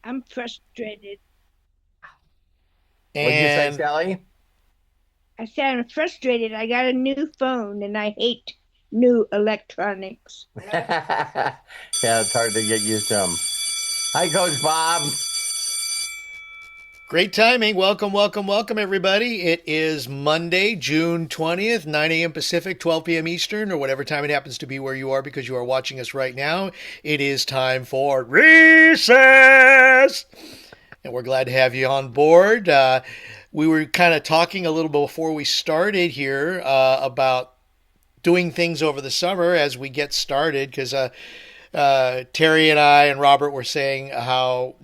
I'm frustrated. What'd you say, And Sally? I said I'm frustrated. I got a new phone and I hate new electronics. Yeah, it's hard to get used to them. Hi, Coach Bob. great timing. Welcome, welcome, welcome, everybody. It is Monday, June 20th, 9 a.m. Pacific, 12 p.m. Eastern, or whatever time it happens to be where you are because you are watching us right now. It is time for recess. And we're glad to have you on board. We were kind of talking a little before we started here about doing things over the summer as we get started because Teri and I and Robert were saying how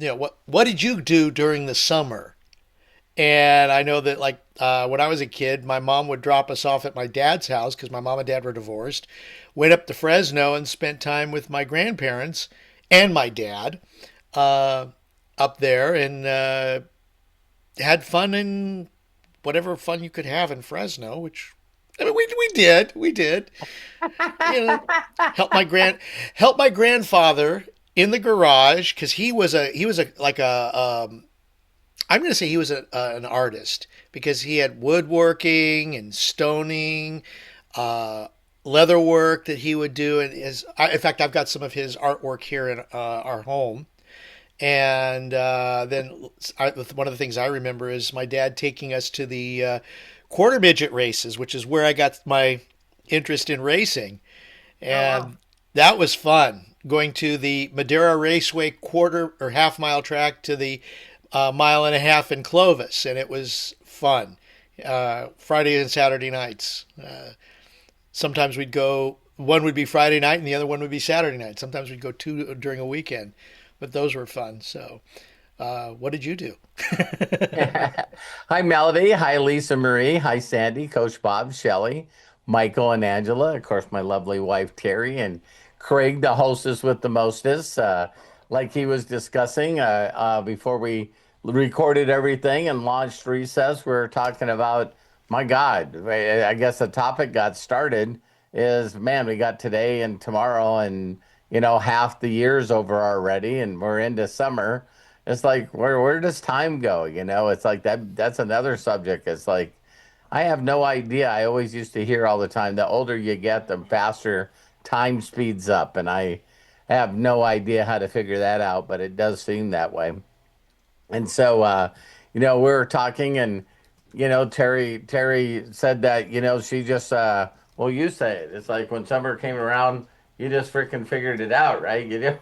what did you do during the summer? And I know that when I was a kid, my mom would drop us off at my dad's house because my mom and dad were divorced. Went up to Fresno and spent time with my grandparents and my dad uh, up there and had fun in whatever fun you could have in Fresno, which I mean we did you know help my grandfather in the garage because he was a like a I'm going to say he was an artist because he had woodworking and stoning, uh, leather work that he would do, and in fact I've got some of his artwork here in our home. And one of the things I remember is my dad taking us to the quarter-midget races, which is where I got my interest in racing. Oh, wow. And that was fun. Going to the Madera Raceway quarter or half mile track to the mile and a half in Clovis, and it was fun. Friday and Saturday nights. Sometimes we'd go. One would be Friday night, and the other one would be Saturday night. Sometimes we'd go two during a weekend, but those were fun. So, what did you do? Hi, Melody. Hi, Lisa Marie. Hi, Sandy, Coach Bob, Shelly, Michael, and Angela. Of course, my lovely wife, Terry, and Craig, the hostess with the mostest. Like he was discussing before we recorded everything and launched Recess, we were talking about, my God, I guess the topic got started is, man, we got today and tomorrow and, half the year's over already and we're into summer. It's like where does time go? It's like that's another subject. It's like I have no idea. I always used to hear all the time, the older you get, the faster time speeds up. And I have no idea how to figure that out, but it does seem that way. And so we were talking and Terry said that, she just well, you say it. It's like when summer came around, you just freaking figured it out, right? You know?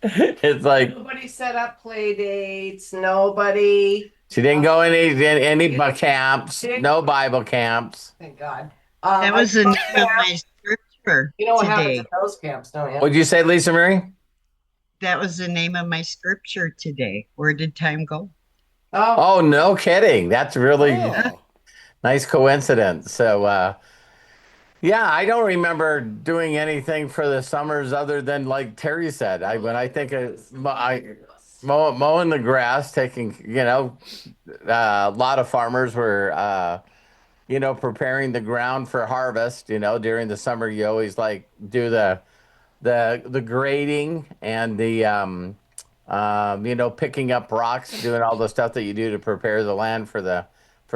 It's like Nobody set up play dates. Nobody. she didn't go any camps, no Bible camps. Thank God. That I was the go name of camp. my scripture You know what happens at today. those camps, don't you? What'd you say, Lisa Marie? That was the name of my scripture today. Where did time go? Oh, Oh, no kidding. That's really Oh, nice coincidence. So yeah, I don't remember doing anything for the summers other than like Terry said. When I think of mowing the grass, taking, a lot of farmers were preparing the ground for harvest. During the summer you always like do the grading and the picking up rocks, doing all the stuff that you do to prepare the land for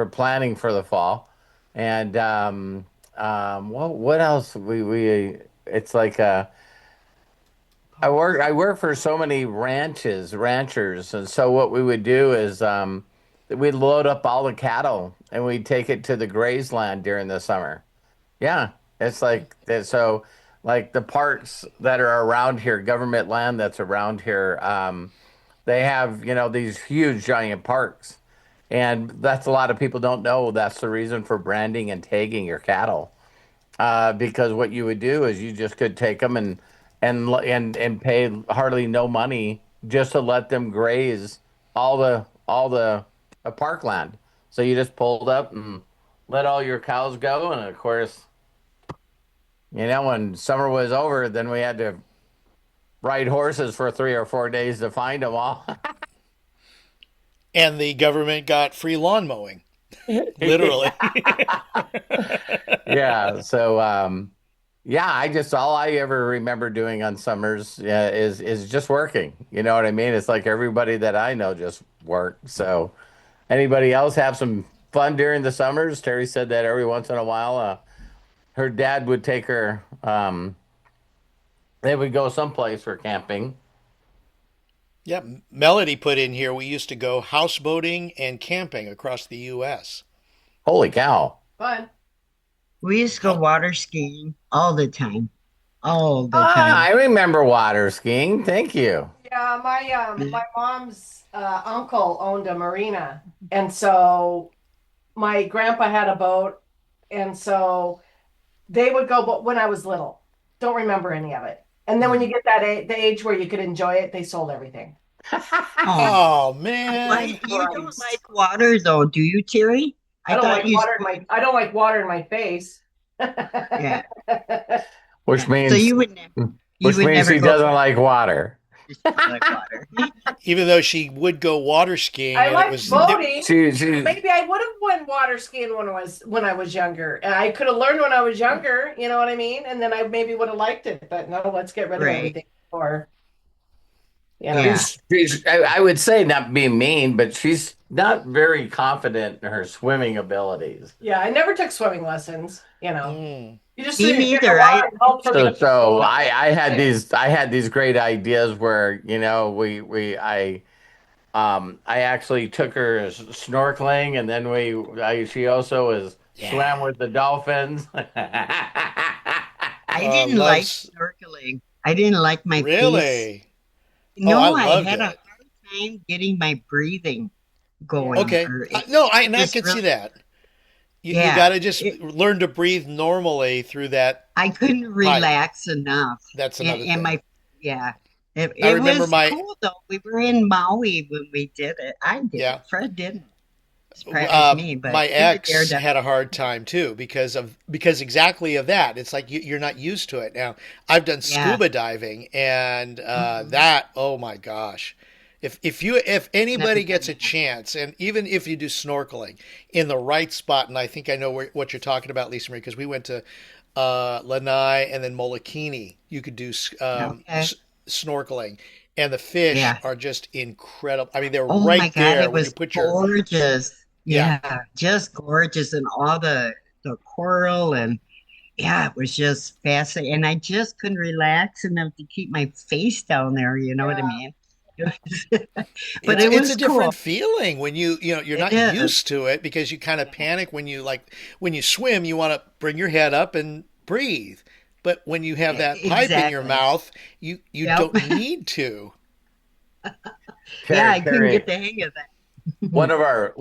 planting for the fall. And what else? We it's like I work for so many ranchers, and so what we would do is we'd load up all the cattle and we'd take it to the graze land during the summer. Yeah, it's so like the parks that are around here, government land that's around here. They have, these huge giant parks. And that's a lot of people don't know that's the reason for branding and tagging your cattle. Because what you would do is you just could take them and pay hardly no money just to let them graze all the parkland. So you just pulled up and let all your cows go, and of course, when summer was over, then we had to ride horses for 3 or 4 days to find them all. and the government got free lawn mowing, literally. Yeah. So Yeah, I just all I ever remember doing on summers is just working. You know what I mean? It's like everybody that I know just work. So anybody else have some fun during the summers? Terry said that every once in a while, her dad would take her. They would go someplace for camping. Yep. Melody put in here we used to go houseboating and camping across the U.S. Holy cow! Fun. We used to go water skiing all the time, all the Ah, time. I remember water skiing. Thank you. Yeah, Yeah. my mom's uncle owned a marina, and so my grandpa had a boat, and so they would go. But when I was little, don't remember any of it. And then when you get the age where you could enjoy it, they sold everything. Oh, Oh why man. you don't Christ. like water though, do you, Terry? I thought you said, I don't like water in my face. yeah. Which Yeah. So means you would never he go doesn't for like water. just don't like water. Even though she would go water skiing I and it like was it, boating. She Maybe I would have went water skiing when I was younger. And I could have learned when I was younger, you know what I mean? And then I maybe would have liked it. But no, let's get rid of Right. everything before, you know. Yeah. I would say not being mean, but she's not very confident in her swimming abilities. Yeah, I never took swimming lessons, you know. mm, You just Me get in the neither. water and hope for the So best. I had these great ideas where, you know, I actually took her snorkeling and then she also was swam yeah. with the dolphins. I didn't like Loves snorkeling. I didn't like my face. really. Oh, I No, I loved had a it. hard time getting my breathing Yeah. going, Okay. or No, I it and I just could see really, that. You got yeah. to just It, learn to breathe normally through that I couldn't pipe. relax enough. That's And, another and thing. my, yeah, I it remember was my cool though. We were in Maui when we did it. I did yeah. it. Fred didn't. Surprised me, but My we were there ex had a hard time too because exactly of that. It's like you're not used to it. Now I've done yeah. scuba diving and Hmm. that oh my gosh, if Never anybody done gets a that. chance and even if you do snorkeling in the right spot, and I think I know what you're talking about, Lisa Marie, because we went to Lanai and then Molokini. You could do Okay. snorkeling. And the fish Yeah. are just incredible. I mean, they're Oh my right God, there it when you was put your gorgeous. yeah. Yeah, just gorgeous, and all the coral, and yeah, it was just fascinating. And I just couldn't relax enough to keep my face down there. You know what I Yeah. mean? But it It's a was different cool. feeling when you're It not is. used to it because you kind of Yeah. panic when you swim, you want to bring your head up and breathe. But when you have that pipe in your Exactly. mouth, you Yep. don't need to. Yeah, Terry, I couldn't get Terry, the hang of that. one of our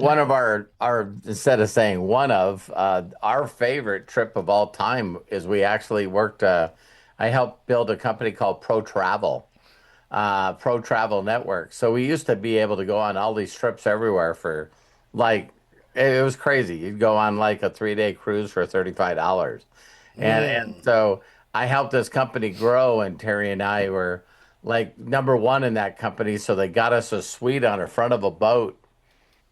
instead of saying one of our favorite trip of all time is we actually worked. I helped build a company called Pro Travel Network. So we used to be able to go on all these trips everywhere for like it was crazy. You'd go on like a 3 day cruise for $35. And Mm. so I helped this company grow and Terry and I were like number one in that company. So they got us a suite on the front of a boat,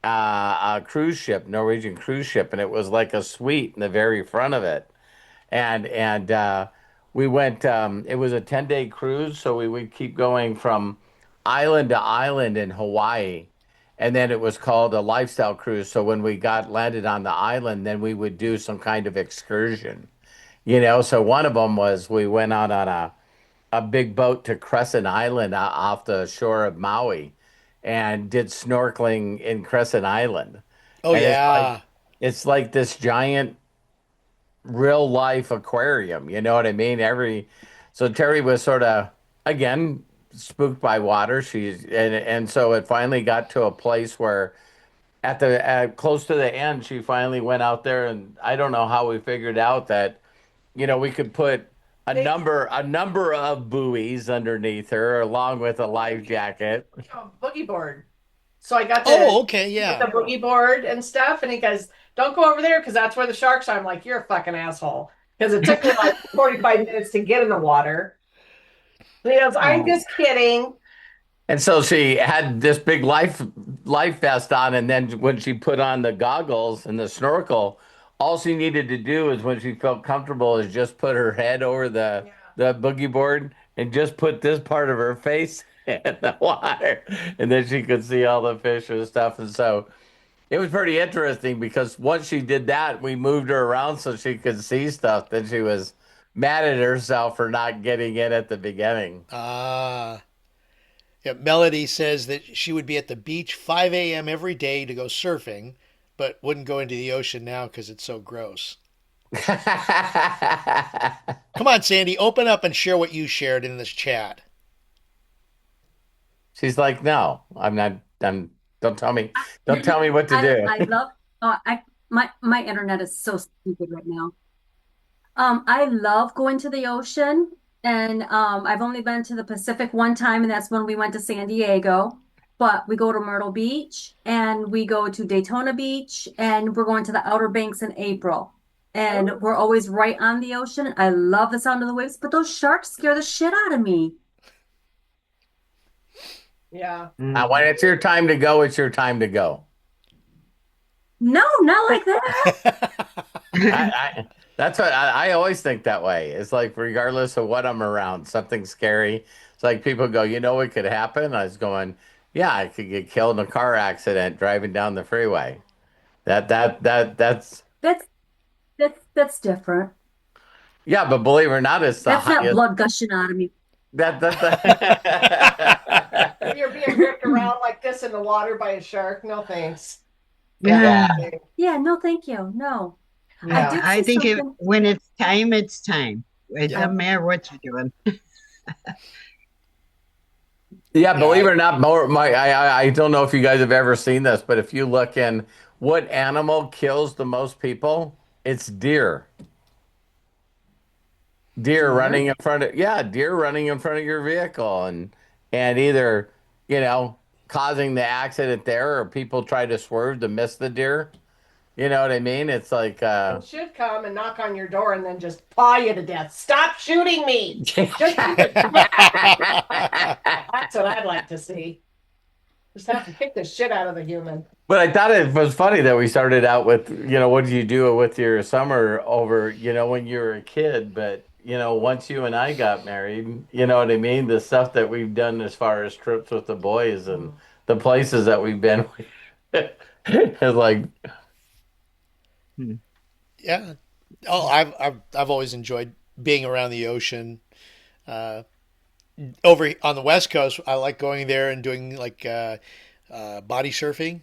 a cruise ship, Norwegian cruise ship, and it was like a suite in the very front of it. And we went. It was a 10 day cruise, so we would keep going from island to island in Hawaii, and then it was called a lifestyle cruise. So when we got landed on the island, then we would do some kind of excursion. You know, so one of them was we went out on a big boat to Crescent Island off the shore of Maui and did snorkeling in Crescent Island. Oh And yeah. it's like this giant real life aquarium. You know what I mean? So Terry was sort of again spooked by water. And so it finally got to a place where at the close to the end, she finally went out there, and I don't know how we figured out that we could put They a number of buoys underneath her along with a life jacket. boogie board. So I got to Oh, okay, with the yeah. boogie board and stuff. And he goes, "Don't go over there because that's where the sharks are." I'm like, "You're a fucking asshole." Because it took me like 45 minutes to get in the water. And he goes, "I'm Oh, just kidding." And so she had this big life vest on, and then when she put on the goggles and the snorkel, all she needed to do is when she felt comfortable is just put her head over Yeah. the boogie board and just put this part of her face in the water, and then she could see all the fish and stuff. And so it was pretty interesting because once she did that, we moved her around so she could see stuff. Then she was mad at herself for not getting in at the beginning. Ah. Yeah, Melody says that she would be at the beach 5 a.m. every day to go surfing, but wouldn't go into the ocean now because it's so gross. Come on, Sandy, open up and share what you shared in this chat. She's like, no, I'm not. Don't tell me. Don't tell me what to I do. I love I my internet is so stupid right now. I love going to the ocean, and I've only been to the Pacific one time, and that's when we went to San Diego. But we go to Myrtle Beach, and we go to Daytona Beach, and we're going to the Outer Banks in April. And Oh, we're always right on the ocean. I love the sound of the waves, but those sharks scare the shit out of me. yeah. When Mm. it's your time to go, it's your time to go. No, not like that. I that's what I always think that way. It's like regardless of what I'm around, something scary. It's like people go, you know what could happen? I was going, yeah, I could get killed in a car accident driving down the freeway. That's That's that's different. yeah, but believe it or not, it's the That's not highest blood gushing out of me. If you're being ripped around like this in the water by a shark, no thanks. Yeah, yeah. Yeah, no thanks. Yeah, no, thank you. No. I yeah. Yeah. did I see think something. when it's time, it's time. It Yeah, doesn't matter what you're doing. Yeah, yeah, believe it or not, I don't know if you guys have ever seen this, but if you look in what animal kills the most people, it's deer. Deer Dear. running in front of yeah, deer running in front of your vehicle and either, you know, causing the accident there or people try to swerve to miss the deer. You know what I mean? It's like It should come and knock on your door and then just paw you to death. Stop shooting me. Just keep it quiet. That's what I'd like to see. Just have to kick the shit out of the human. But I thought it was funny that we started out with, you know, what did you do with your summer over, you know, when you were a kid? But, you know, once you and I got married, you know what I mean? The stuff that we've done as far as trips with the boys and Mm. the places that we've been it's like, Hmm. yeah. Oh, I've always enjoyed being around the ocean. Uh, Over on the West Coast, I like going there and doing like body surfing.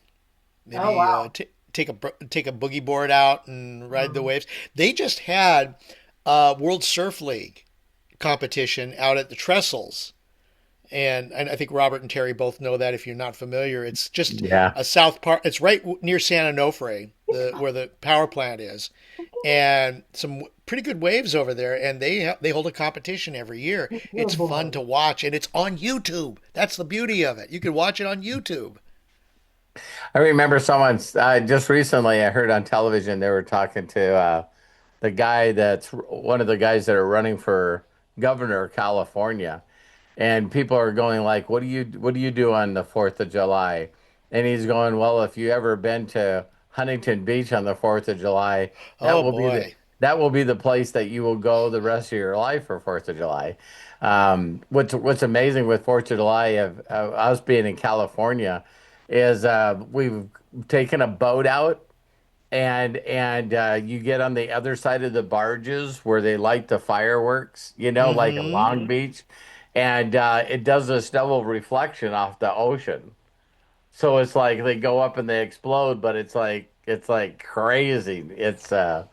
Oh, Maybe wow. take a boogie board out and ride the Mm. waves. They just had World Surf League competition out at the Trestles. And I think Robert and Terry both know that if you're not familiar. It's just yeah. a South Park. It's right near San Onofre, where the power plant is, and some pretty good waves over there. And they hold a competition every year. Oh It's fun boy. to watch, and it's on YouTube. That's the beauty of it. You can watch it on YouTube. I remember someone just recently I heard on television they were talking to the guy that's one of the guys that are running for governor of California. And people are going like, what do you do on the 4th of July? And he's going, well, if you ever been to Huntington Beach on the 4th of July, that Oh will be the boy, that will be the place that you will go the rest of your life for 4th of July. What's amazing with 4th of July of us being in California is we've taken a boat out and you get on the other side of the barges where they light the fireworks, you know, like in mm-hmm. Long Beach, and it does this double reflection off the ocean. So it's like they go up and they explode, but it's like crazy. It's uh,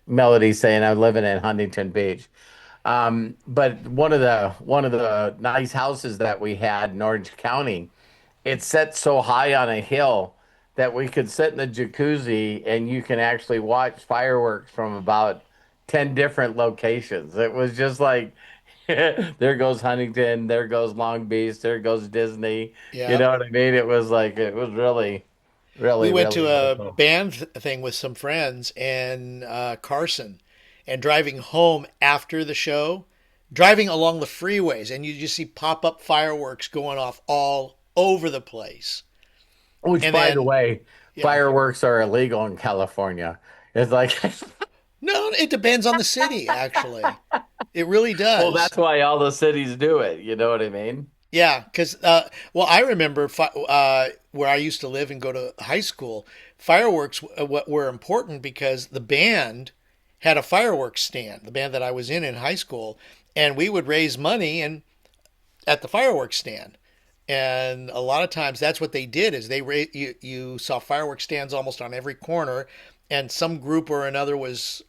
Melody saying I'm living in Huntington Beach. But one of the nice houses that we had in Orange County, it's set so high on a hill that we could sit in the jacuzzi and you can actually watch fireworks from about 10 different locations. It was just like there goes Huntington, there goes Long Beach, there goes Disney. You Yeah. know what I mean? It was like it was really, We really, went really, to really a cool. band thing with some friends and Carson, and driving home after the show, driving along the freeways, and you just see pop up fireworks going off all over the place. Which, And by the then, way, Yeah. fireworks are illegal in California. It's like, No, it depends on the city, actually. It really well, does. that's why all the cities do it. You know what I mean? Yeah, because well, I remember where I used to live and go to high school. Fireworks what were important because the band had a fireworks stand. The band that I was in high school, and we would raise money and at the fireworks stand. And a lot of times that's what they did is you saw fireworks stands almost on every corner, and some group or another was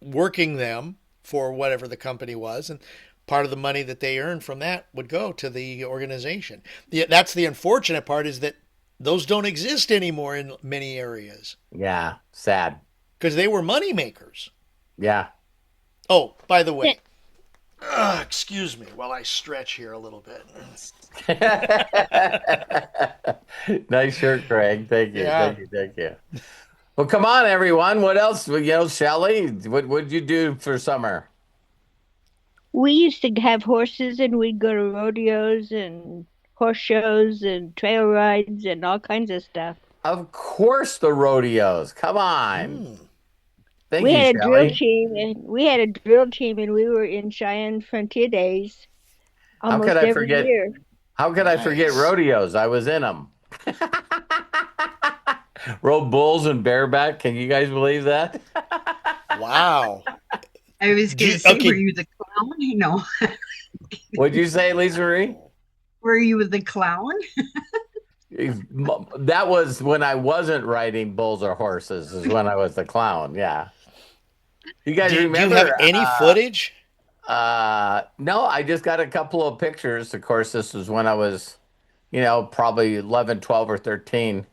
working them for whatever the company was, and part of the money that they earned from that would go to the organization. Yeah, that's the unfortunate part is that those don't exist anymore in many areas Yeah, sad. because they were money makers. Yeah. Oh, by the way, excuse me while I stretch here a little bit. Nice shirt, Craig. Thank you. Yeah. Thank you. Thank you. Well, come on, everyone. What else? Shelley, what'd you do for summer? We used to have horses and we'd go to rodeos and horse shows and trail rides and all kinds of stuff. Of course, the rodeos. Come on. Mm. Thank We you, had a drill Shelley. team and we had a drill team and we were in Cheyenne Frontier Days How could almost I every forget? year. How could I forget Nice. rodeos? I was in them. Rode bulls and bareback. Can you guys believe that? Wow. I was Do going you, to say, were okay. you the clown? No. What'd you say, Lisa Marie? Were you the clown? That was when I wasn't riding bulls or horses, is when I was the clown. Yeah. You guys Do you have remember? any footage? No, I just got a couple of pictures. Of course, this was when I was, probably 11, 12, or 13,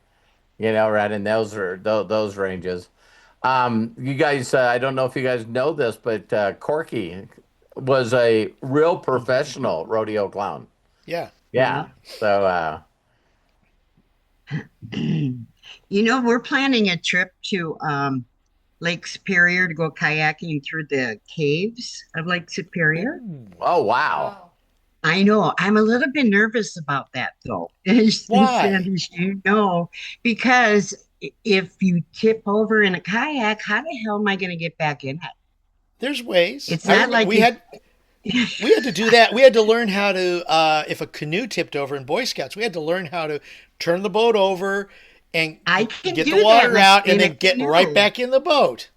right in those ranges. You guys, I don't know if you guys know this, but Corky was a real professional rodeo clown. Yeah. Yeah. So, We're planning a trip to Lake Superior to go kayaking through the caves of Lake Superior. Ooh. oh, wow. Wow. I know. I'm a little bit nervous about that, though. Why? Sandy, because if you tip over in a kayak, how the hell am I going to get back in it? There's ways. It's I not remember like if we had to do that. We had to learn how to if a canoe tipped over in Boy Scouts, we had to learn how to turn the boat over and I can get the do that water out and in a then get right canoe. back in the boat.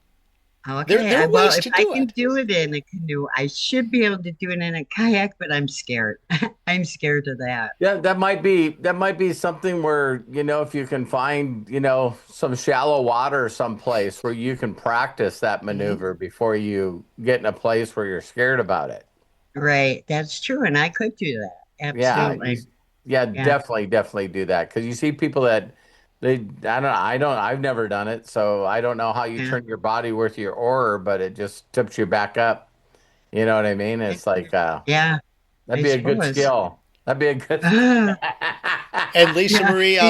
There Okay, there are well, ways if to I do can it. do it in a canoe, I should be able to do it in a kayak, but I'm scared. I'm scared of that. Yeah, that might be something where, if you can find, some shallow water someplace where you can practice that Hmm. maneuver before you get in a place where you're scared about it. Right, that's true, and I could do that. Yeah, Absolutely. yeah, Yeah, definitely do that because you see people that I've never done it, so I don't know how you yeah. turn your body with your oar, but it just tips you back up. You know what I mean? It's like Yeah, that'd I be a good suppose. skill. That'd be a good skill. Ah, And Lisa yeah, Marie, you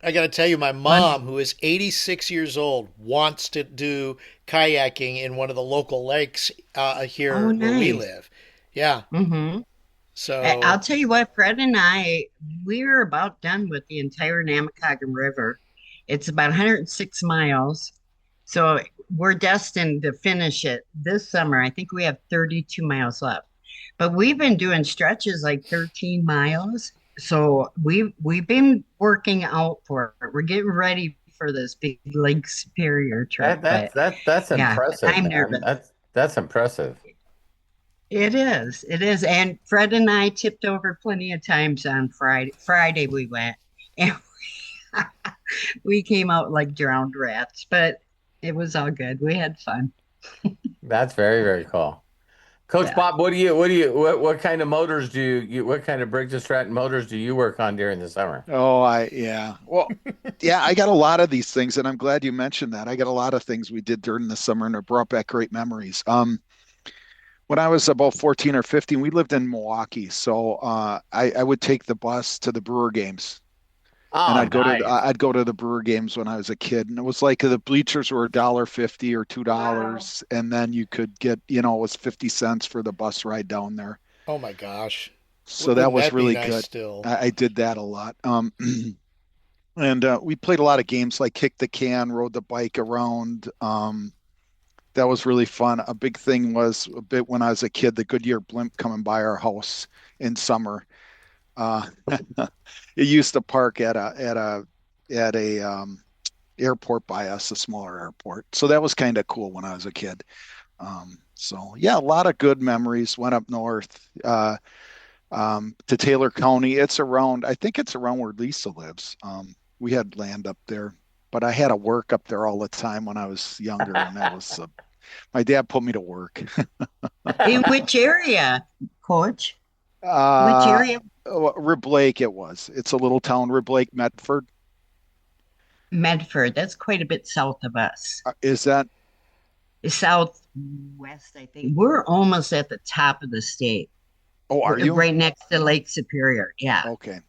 I gotta tell you, my what? mom, who is 86 years old, wants to do kayaking in one of the local lakes Oh, here where we nice. live. Yeah. Mm-hmm. I'll So tell you what, Fred and I, we're about done with the entire Namakagon River. It's about 106 miles. So we're destined to finish it this summer. I think we have 32 miles left. But we've been doing stretches like 13 miles. So we've been working out for it. We're getting ready for this big Lake Superior trip. That that's But that that's yeah, impressive, I'm man. nervous. That's impressive. It is. It is. And Fred and I tipped over plenty of times on Friday. Friday we went and we came out like drowned rats, but it was all good. We had fun. That's very, very cool. Coach Yeah. Bob, what kind of motors what kind of Briggs and Stratton motors do you work on during the summer? Yeah. Well, yeah, I got a lot of these things, and I'm glad you mentioned that. I got a lot of things we did during the summer, and it brought back great memories. When I was about 14 or 15, we lived in Milwaukee, so I would take the bus to the Brewer games, and Oh, nice. I'd go to the Brewer games when I was a kid, and it was like the bleachers were $1.50 or Wow. $2, and then you could get, it was 50 cents for the bus ride down there. oh my gosh. So that Wouldn't was that be really nice good. still? I did that a lot. And we played a lot of games like kick the can, rode the bike around. That was really fun. A big thing was a bit when I was a kid, the Goodyear blimp coming by our house in summer. Uh, it used to park at a airport by us, a smaller airport. So that was kind of cool when I was a kid. So yeah, a lot of good memories. Went up north to Taylor County. I think it's around where Lisa lives. We had land up there, but I had to work up there all the time when I was younger, and that was my dad put me to work. In which area, Coach? Which uh, area? Rib Lake it was. It's a little town, Rib Lake, Medford. Medford. That's quite a bit south of us. Is that? Southwest, I think. We're almost at the top of the state. Oh, are We're you? right next to Lake Superior. Yeah. Okay.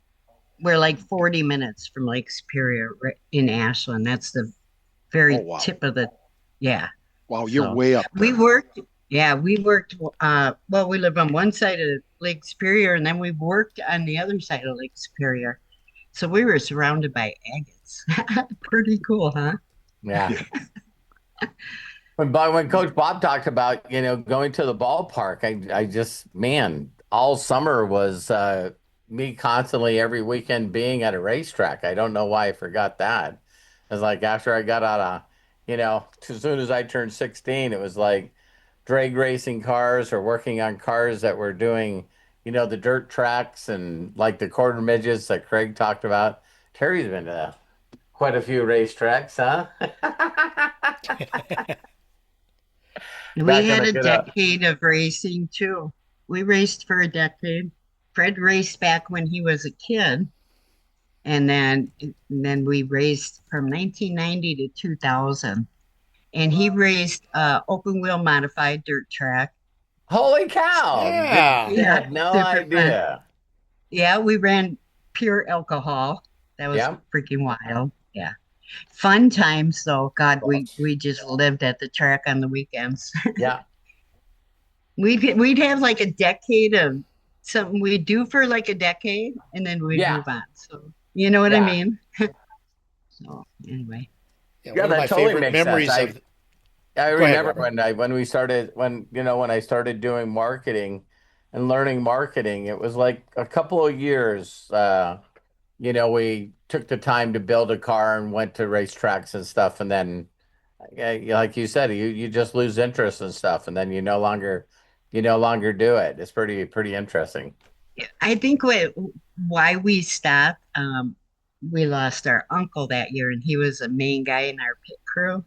We're like 40 minutes from Lake Superior right in Ashland. That's the Oh, very wow. tip of the, yeah. Wow, you're So way up we there. worked, yeah, we worked, well, we live on one side of Lake Superior and then we worked on the other side of Lake Superior. So we were surrounded by agates. Pretty cool, huh? Yeah. Yeah. When Coach Bob talked about, going to the ballpark, I just, man, all summer was me constantly every weekend being at a racetrack. I don't know why I forgot that. It's like after I got out of, as soon as I turned 16, it was like drag racing cars or working on cars that were doing, the dirt tracks and like the quarter midgets that Craig talked about. Terry's been to quite a few racetracks, huh? We Back in had the a good decade of racing too. We raced for a decade. Fred raced back when he was a kid, and then we raced from 1990 to 2000. And he raced open wheel modified dirt track. Holy cow! Yeah. Yeah, Had no super fun. idea. Yeah, we ran pure alcohol. That was Yeah, freaking wild. Yeah. Fun times though. God, we just lived at the track on the weekends. yeah, We'd have like a decade of something we'd do for like a decade and then we'd yeah, move on. So you know what I yeah, mean? So anyway. Yeah, yeah. one of That my totally favorite makes sense. memories I of. I Go ahead, remember Robert. when I started doing marketing and learning marketing. It was like a couple of years. We took the time to build a car and went to racetracks and stuff, and then, like you said, you just lose interest and stuff, and then you no longer do it. It's pretty interesting. I think why we stopped, we lost our uncle that year, and he was a main guy in our pit crew,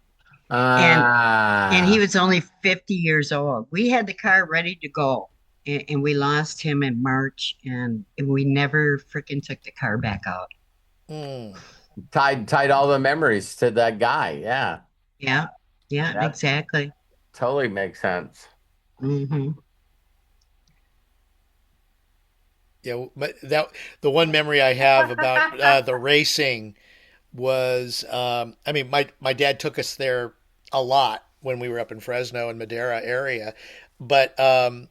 and he Ah. was only 50 years old. We had the car ready to go, and we lost him in March, and we never freaking took the car back out. Mm. Tied all the memories to that guy. Yeah, Yeah, yeah, that exactly. totally makes sense. Hmm. Yeah, but that the one memory I have about the racing was, I mean, my dad took us there a lot when we were up in Fresno and Madera area, but the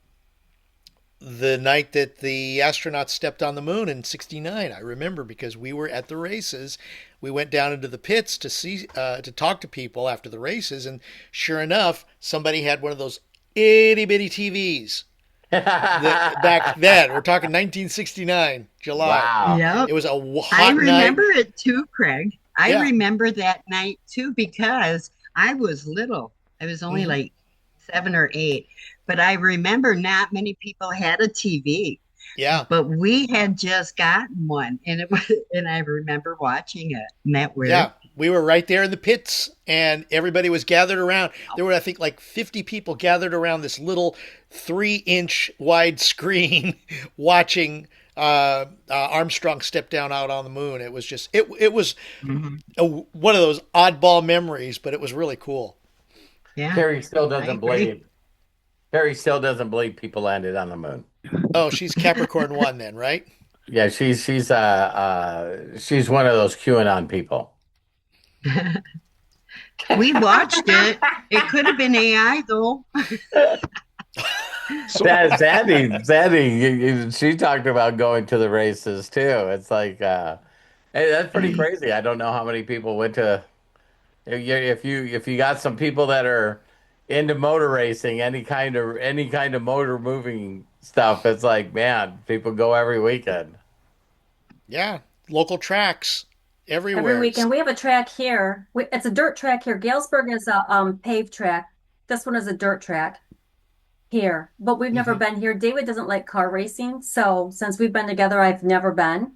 night that the astronauts stepped on the moon in '69, I remember because we were at the races. We went down into the pits to talk to people after the races, and sure enough, somebody had one of those itty bitty TVs. That back then, we're talking 1969, July. Wow. Yep. It was a I hot night. remember it too, Craig. I Yeah. remember that night too because I was little. I was only Hmm. like 7 or 8, but I remember not many people had a TV, Yeah. but we had just gotten one, and it was, and I remember watching it. Isn't that weird? Yeah, we were right there in the pits, and everybody was gathered around. There were, I think, like 50 people gathered around this little 3-inch wide screen watching Armstrong step down out on the moon. It was just, it was Hmm. one of those oddball memories, but it was really cool. Yeah, Terry still I doesn't agree. believe. Terry still doesn't believe people landed on the moon. Oh, she's Capricorn 1 then, right? Yeah, she's one of those QAnon people. We watched it. It could have been AI though. So That Sandy, she talked about going to the races too. It's like, Hey, that's pretty crazy. I don't know how many people went to if you got some people that are into motor racing, any kind of motor moving stuff, it's like, man, people go every weekend. Yeah, local tracks Every everywhere. weekend we have a track here. It's a dirt track here. Galesburg is a paved track. This one is a dirt track here, but we've never Mhm. been here. David doesn't like car racing, so since we've been together, I've never been.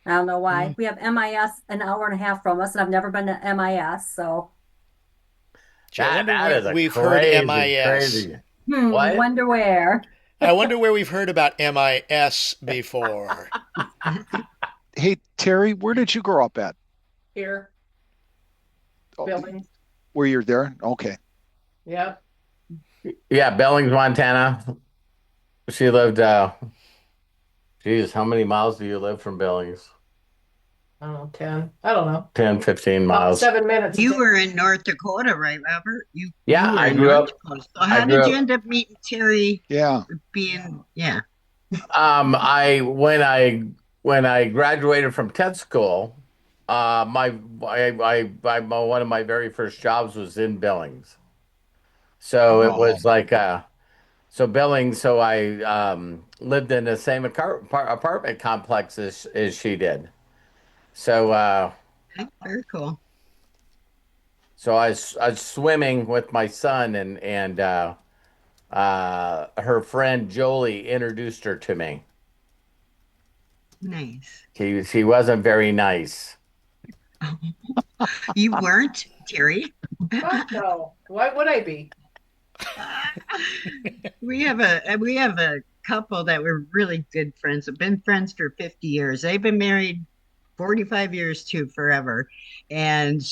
I don't know why. Mm. We have MIS an hour and a half from us, and I've never been to MIS. So, Gee, I That wonder that where is a we've heard crazy, MIS. crazy. What? wonder where. I wonder where we've heard about MIS before. Hey, Terry, where did you grow up at? Here, Oh, building. where you're there? Okay. Yep. Yeah, Billings, Montana. She lived, geez, how many miles do you live from Billings? I don't know, 10. I don't know. 10, 15 About miles. 7 minutes. You were in North Dakota, right, Robert? You Yeah, were I in grew North up, Dakota. So I how grew did you up, end up meeting Terry Yeah. being, yeah, I when I graduated from tech school, one of my very first jobs was in Billings. So it Oh, was like so Billings, so I lived in the same apartment complex as she did. So okay, very cool. so I was swimming with my son, and her friend Jolie introduced her to me. Nice. She wasn't very nice. You weren't, Terry. Fuck no. Why would I be? We have a couple that were really good friends. Have been friends for 50 years. They've been married 45 years too, forever. And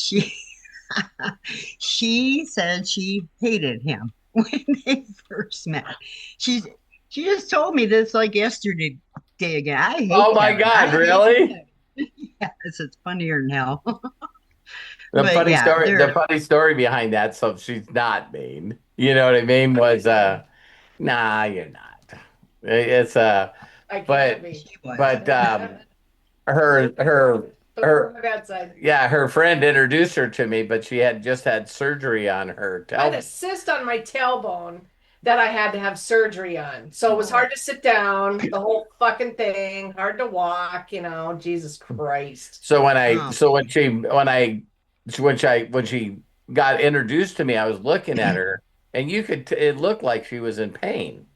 she said she hated him when they first met. She she just told me this like yesterday again. I hate Oh my Kevin. I God, hate really? Kevin. Yes, it's funnier than hell. The But funny yeah, story, the they're funny story behind that, so she's not mean. You know what I mean? Was nah, you're not. It's I can't but be. she was. but her her Over her my bedside. yeah, her friend introduced her to me, but she had just had surgery on her I had a tailbone. cyst on my tailbone that I had to have surgery on. So it was Oh. hard to sit down, the whole fucking thing, hard to walk, Jesus Christ. So when I Oh, so when she got introduced to me, I was looking at her, and it looked like she was in pain.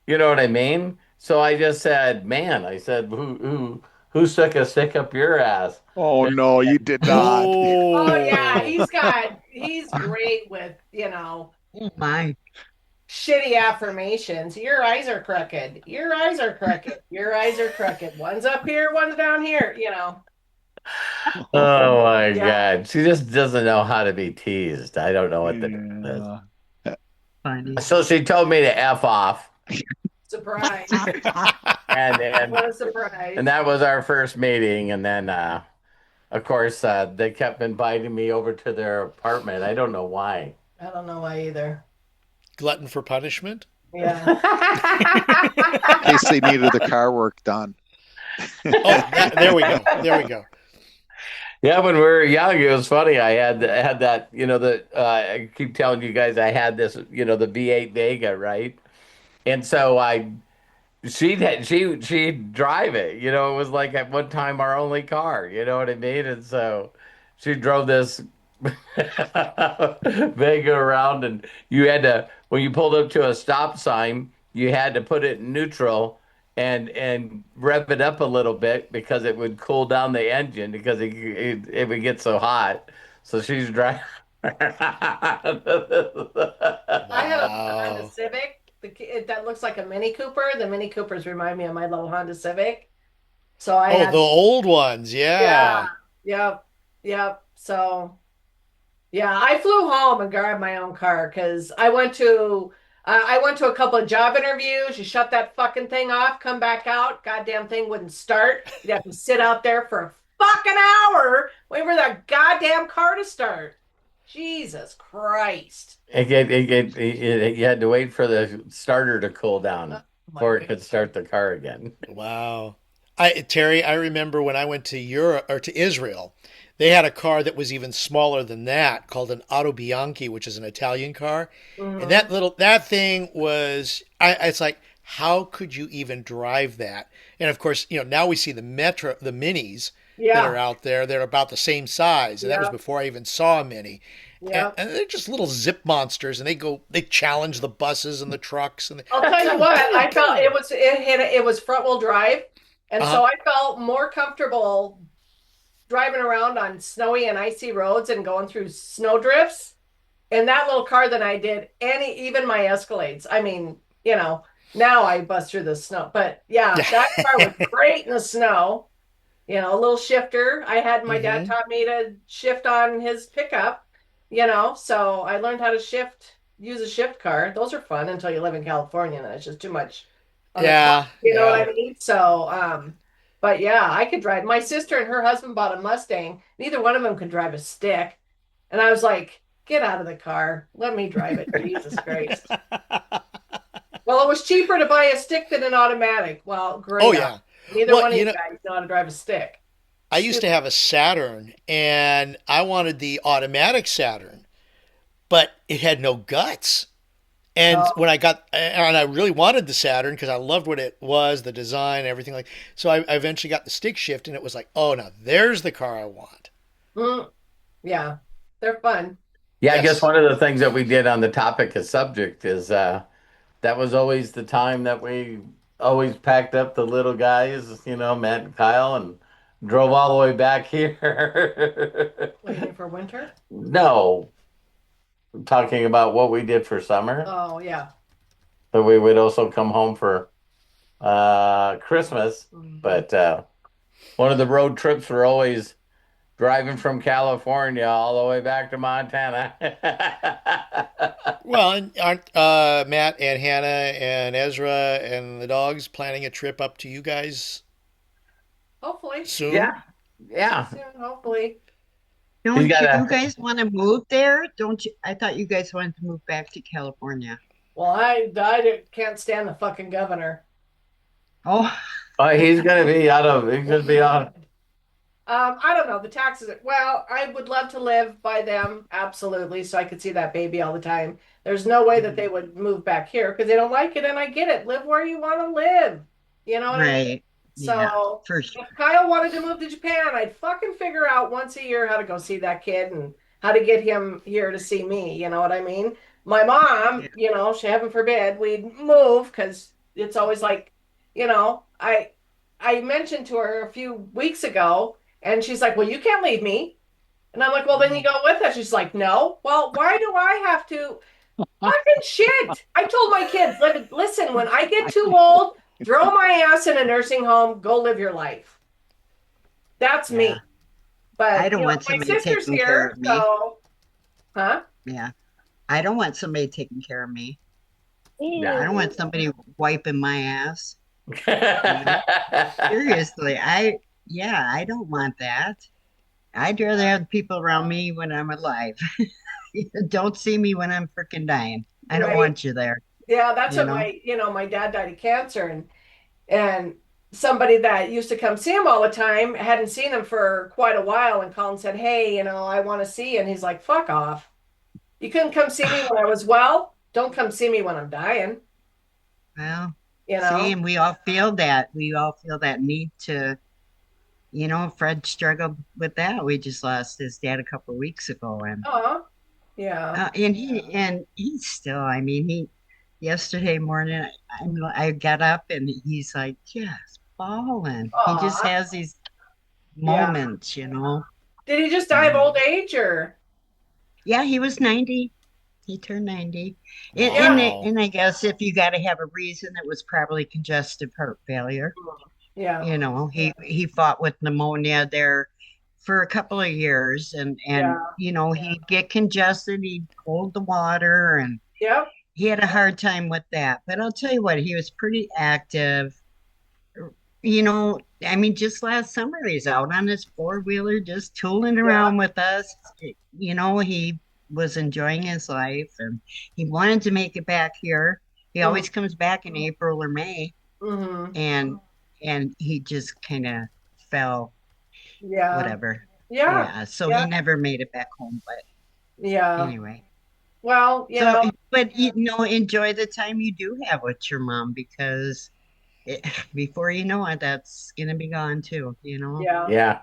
You know what I mean? So I just said, "Man," I said, who stuck a stick up your ass?" oh no, you did not. Oh yeah, Oh, he's great with, oh my. shitty affirmations. Your eyes are crooked. Your eyes are crooked. Your eyes are crooked. One's up here, one's down here. Oh my Yeah. God. She just doesn't know how to be teased. I don't know what the deal is. Yeah. Funny. So she told me to F off, Surprise. and and What a surprise. and that was our first meeting. And then of course they kept inviting me over to their apartment. I don't know why. I don't know why either. glutton for punishment. Yeah. In case they needed the car work done. Oh, there we go. There we go. Yeah, when we were young, it was funny. I had that, I keep telling you guys I had this, the V8 Vega, right? And so she'd drive it. It was like at one time our only car. You know what I mean? And so she drove this Vega around, and you had to when you pulled up to a stop sign, you had to put it in neutral and rev it up a little bit because it would cool down the engine because it would get so hot. So she's driving. I have a Honda Wow. Civic that looks like a Mini Cooper. The Mini Coopers remind me of my little Honda Civic. So I Oh, the had, old ones. yeah, Yeah. yep, yep. So yeah, I flew home and grabbed my own car because I went to a couple of job interviews. You shut that fucking thing off, come back out, goddamn thing wouldn't start. You'd have to sit out there for a fucking hour waiting for that goddamn car to start. Jesus Christ. You had to wait for the starter to cool down Oh my before it God. could start the car again. Wow. Terry, I remember when I went to Europe or to Israel, they had a car that was even smaller than that called an Auto Bianchi, which is an Italian car. And Hmm. that thing was it's like how could you even drive that? And of course, now we see the minis that are Yeah. out there. They're about the same size, and that was Yep. before I even saw a mini. And, Yep. and they're just little zip monsters, and they challenge the buses and the trucks, and I'll tell you go what, go I felt go. it was front wheel drive, and Uh-huh. so I felt more comfortable driving around on snowy and icy roads and going through snow drifts in that little car than I did even my Escalades. I mean, now I bust through the snow, but yeah, that car was great in the snow. A little shifter. I had my dad Hmm. taught me to shift on his pickup, so I learned how to use a shift car. Those are fun until you live in California and it's just too much on the car. Yeah, You know what yeah. I mean? So, but yeah, I could drive. My sister and her husband bought a Mustang. Neither one of them could drive a stick. And I was like, get out of the car. Let me drive it. Jesus Christ. Well, it was cheaper to buy a stick than an automatic. Well, Oh great. yeah. Neither Well, one of you guys know how to drive a stick. I used to Stupid. have a Saturn and I wanted the automatic Saturn, but it had no guts. And I really wanted the Saturn because I loved what it was, the design, everything like. So I eventually got the stick shift, and it was like, oh, now there's the car I want. Mm, yeah, they're fun. Yeah, I guess Yes. one of the things that we did on the topic of subject is that was always the time that we always packed up the little guys, Matt and Kyle, and drove all the way back here. What, you mean for winter? No, talking about what we did for summer. Oh, yeah. So we would also come home for Christmas, Hmm. but one of the road trips were always driving from California all the way back to Montana. Well, and aren't Matt and Hannah and Ezra and the dogs planning a trip up to you guys Hopefully. soon? Yeah, yeah. Soon, hopefully. He's Don't got you a guys want to move there? Don't you? I thought you guys wanted to move back to California. Well, I can't stand the fucking governor. Oh, he's gonna be out. I don't know. The taxes. Well, I would love to live by them, absolutely, so I could see that baby all the time. There's no way that they would move back here because they don't like it, and I get it. Live where you want to live. You know what I mean? right. Yeah, So for sure. if Kyle wanted to move to Japan, I'd fucking figure out once a year how to go see that kid and how to get him here to see me. You know what I mean? My mom, Yeah. she heaven forbid, we'd move because it's always like, I mentioned to her a few weeks ago, and she's like, "Well, you can't leave me." And I'm like, "Well, then you go with us." She's like, "No." Well, why do I have to? Fucking shit. I told my kids, listen, when I get too old, throw my ass in a nursing home, go live your life. That's Yeah. me. I But, don't want my somebody sister's taking care here, of me. so, huh? Yeah. I don't want somebody taking care of me. I Yeah. don't Ew. want somebody wiping my ass. You know, seriously, yeah, I don't want that. I'd rather have people around me when I'm alive. Don't see me when I'm freaking dying. I don't Right. want you there, Yeah, that's you what know? my dad died of cancer, and somebody that used to come see him all the time hadn't seen him for quite a while and called and said, "Hey, I want to see you." And he's like, "Fuck off. You couldn't come see me when I was well. Don't come see me when I'm dying, Well, you see, know? and we all feel that. We all feel that need to, Fred struggled with that. We just lost his dad a couple of weeks ago, and Oh, yeah. he's still. I mean, he yesterday morning, I got up and he's like just falling. He just Aw, has these yeah. moments. Did he just die of And old age or? yeah, he was 90. He turned 90. And, Yeah. and, Wow. and I guess if you got to have a reason, it was probably congestive heart failure. Yeah. He fought with pneumonia there for a couple of years and Yeah. he'd get congested, he'd hold the water and Yep. he had a hard time with that. But I'll tell you what, he was pretty active. I mean, just last summer he's out on his four-wheeler just tooling Yeah. around with us. He was enjoying his life and he wanted to make it back here. He Mm-hmm. always comes back in April or May Mm-hmm. and and he just kind of fell, Yeah. whatever. Yeah. Yeah, so he Yeah. never made it back home. But Yeah. anyway, Well, so but enjoy the time you do have with your mom because it, before you know it, that's gonna be gone too. yeah. Yeah.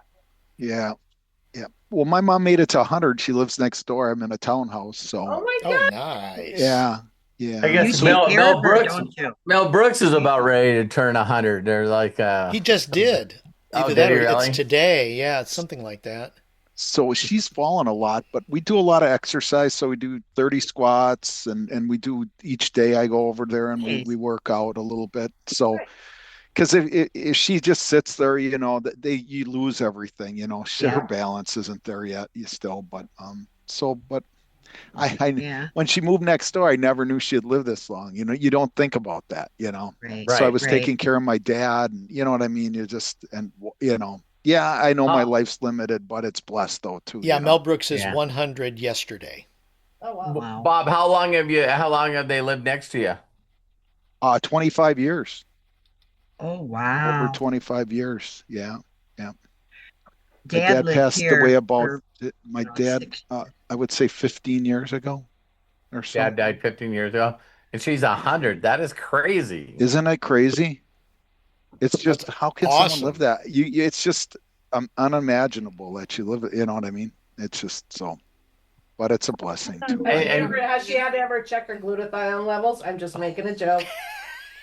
Yeah. Yeah. Well, my mom made it to 100. She lives next door. I'm in a townhouse. Oh So, my Oh, God. nice. yeah. I Yeah. You guess take So, care Mel of her, Brooks don't you? Mel Brooks is about ready to turn 100. They're like He just did. oh, Either did that he or it's really? today. Yeah, it's something like that. so she's fallen a lot, but we do a lot of exercise. So we do 30 squats and we do each day I go over there and we Nice. work out a little bit. So, Right. because if she just sits there, you lose everything. Her Yeah, balance isn't there yet. You still, but I yeah, when she moved next door, I never knew she'd live this long. You don't think about that. right, So I Right. was right. taking care of my dad, and you know what I mean. Yeah, I know my Oh, life's limited, but it's blessed though too. Yeah, Mel Brooks is yeah. 100 yesterday. Oh wow. Wow. Bob, how long have they lived next to you? 25 years, Oh, over wow. 25 years. Yeah, yeah. My Dad dad lived passed away here about for my about dad. 6 years. I would say 15 years ago or so. Dad died 15 years ago, and she's 100. That is crazy. Isn't it crazy? It's That's just how can someone live awesome. that? It's just unimaginable that you live. You know what I mean? It's just so, but it's a blessing too. And, Ever, and has she had to ever check her glutathione levels? I'm just making a joke.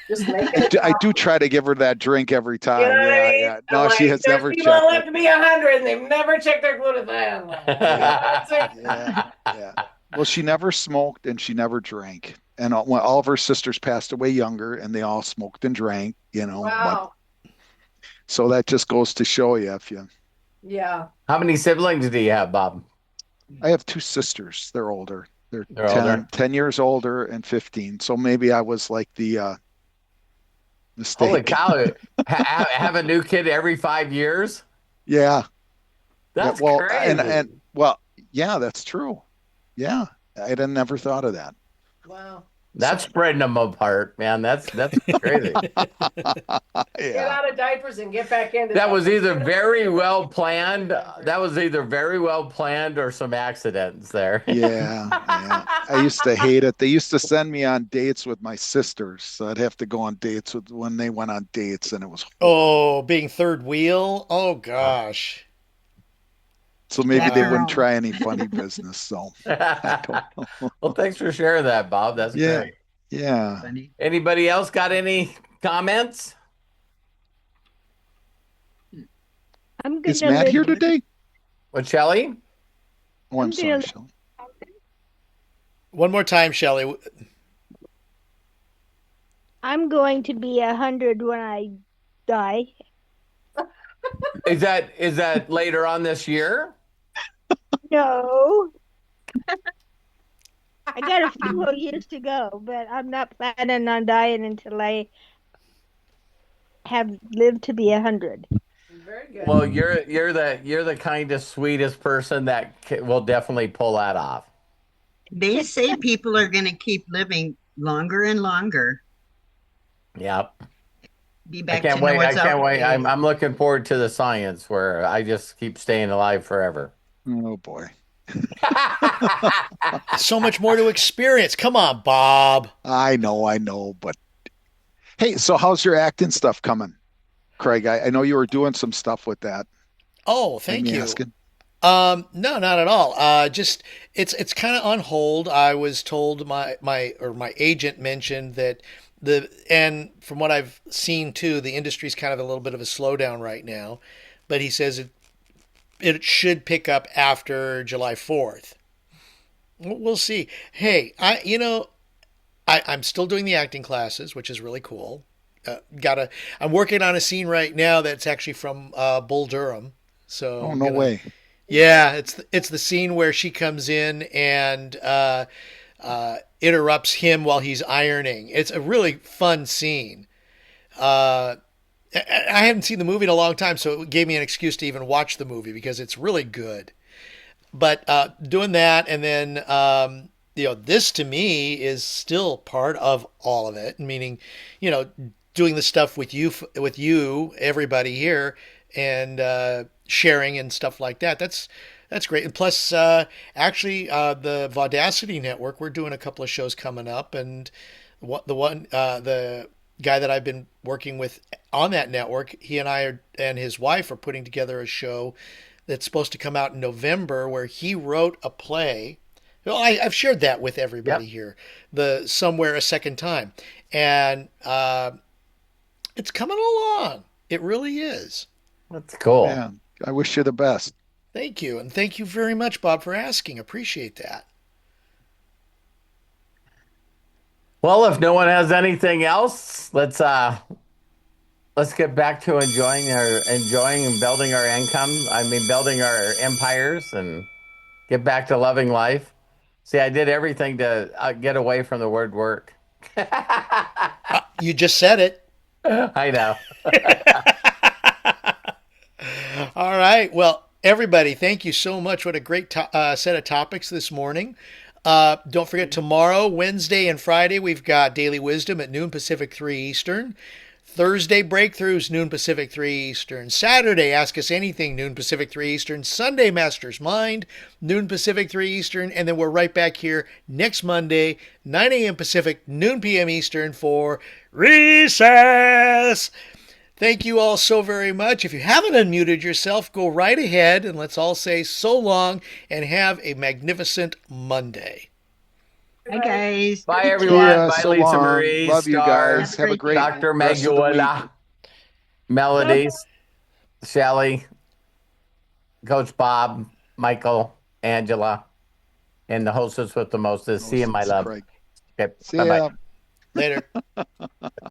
Just making a I joke. do try to give her that drink every You know time. what I Yeah, mean? yeah. I'm No, she like, has there's never people that checked live it. to be 100 and they've never checked their glutathione levels. You know, that's it. Yeah, yeah. Well, she never smoked and she never drank. And when all of her sisters passed away younger, and they all smoked and drank. But Wow. so that just goes to show you if you. Yeah. how many siblings do you have, Bob? I have two sisters. They're older. They're They're 10, older. 10 years older and 15. So maybe I was like the Holy mistake. cow! Have a new kid every 5 years? Yeah. Yeah. That's Well, and crazy. well, yeah, that's true. Yeah. I had never thought of that. Wow. That's So, spreading them apart, man. That's crazy. Get yeah. out of diapers and get back into That was diapers. either Get out very of well diapers and get planned. into diapers. That was either very well planned or some accidents there. Yeah. Yeah. I used to hate it. They used to send me on dates with my sisters. So I'd have to go on dates when they went on dates, and it was Oh, horrible. being third wheel. Oh gosh. So maybe they wouldn't Chaperone. try any funny business. So I don't know. Well, thanks for sharing that, Bob. That's Yeah. great. Yeah. Funny. Anybody else got any comments? I'm Is gonna Matt live. here today? What, Shelley? Oh, I'm I'm sorry, gonna. Shelley. One more time, Shelley. I'm going to be 100 when I die. Is that later on this year? No, I got a few more years to go, but I'm not planning on dying until I have lived to be 100. Very Well, good. you're the kindest, sweetest person that will definitely pull that off. They say people are going to keep living longer and longer. Yep. Be I back can't to wait. I Noah's can't Ark wait. I'm days. I'm looking forward to the science where I just keep staying alive forever. Oh boy. So much more to experience. Come on, Bob. I know, but hey, so how's your acting stuff coming, Craig? I know you were doing some stuff with that. Oh, Mind thank me you. asking? No, not at all. Just it's kind of on hold. I was told my agent mentioned that and from what I've seen too, the industry's kind of a little bit of a slowdown right now, but he says it should pick up after July 4th. We'll see. Hey, I'm still doing the acting classes, which is really cool. I'm working on a scene right now that's actually from Bull Durham. So Oh, I'm no gonna way. yeah, it's the scene where she comes in and interrupts him while he's ironing. It's a really fun scene. Uh, I haven't seen the movie in a long time, so it gave me an excuse to even watch the movie because it's really good. But doing that, and then this to me is still part of all of it. Meaning, you know, doing the stuff with you, everybody here, and sharing and stuff like that. That's great. And plus, actually, the Vaudacity Network, we're doing a couple of shows coming up, and the guy that I've been working with on that network, he and and his wife are putting together a show that's supposed to come out in November, where he wrote a play. Well, I've shared that with everybody Yep. here, the Somewhere a Second Time, and it's coming along. It really is. That's cool. Yeah, I wish you the best. Thank you, and thank you very much, Bob, for asking. Appreciate that. Well, if no one has anything else, let's get back to enjoying and building our income. I mean, building our empires and get back to loving life. See, I did everything to get away from the word work. You just said it. I know. All right. Well, everybody, thank you so much. What a great set of topics this morning. Don't forget, tomorrow, Wednesday, and Friday, we've got Daily Wisdom at noon Pacific, 3 Eastern. Thursday, Breakthroughs, noon Pacific, 3 Eastern. Saturday, Ask Us Anything, noon Pacific, 3 Eastern. Sunday, Master's Mind, noon Pacific, 3 Eastern. And then we're right back here next Monday, 9 a.m. Pacific, noon p.m. Eastern for Recess. Thank you all so very much. If you haven't unmuted yourself, go right ahead and let's all say so long and have a magnificent Monday. Hi, guys. Bye, Thank everyone. you. Yeah, Bye, so Lisa long. Marie, Love you Star, guys. Have a great Dr. rest of the week. Maguila, Melodies, Shelley, Coach Bob, Michael, Angela, and the hostess with the mostest. See you, my Moses, love. Craig. Okay, See bye-bye. ya. Later.